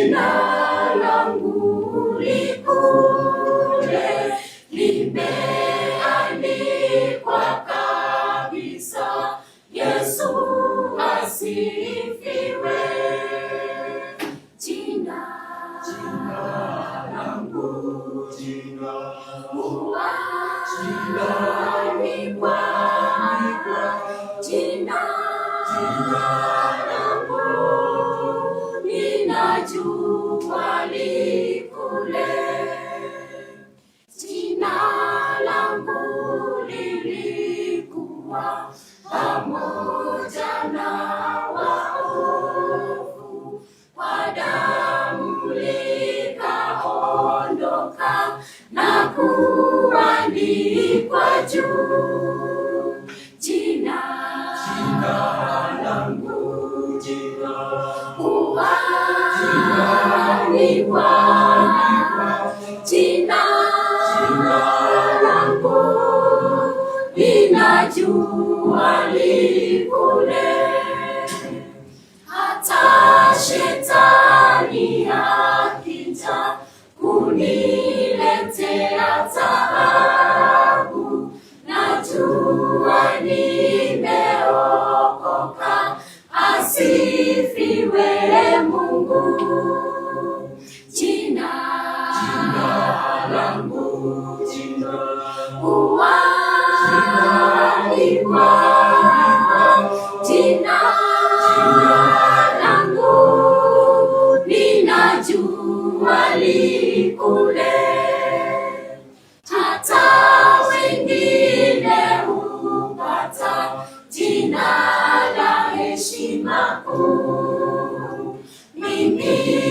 jina langu likule, limeandikwa kabisa, Yesu asifiwe. Jina langu, jina limeandikwa, jina langu ninajua likule. Jina langu lilikuwa pamoja na waovu, kwa damu likaondoka na kuandikwa juu. Jina langu, jina kuandikwa, jina langu ninajua likule. Hata shetani akija kuniletea taabu, najua nimeokoka, asifiwe Mungu. Jina langu, jina kuandikwa, jina langu ninajua likule. Hata wengine hupata jina la heshima kuu, mimi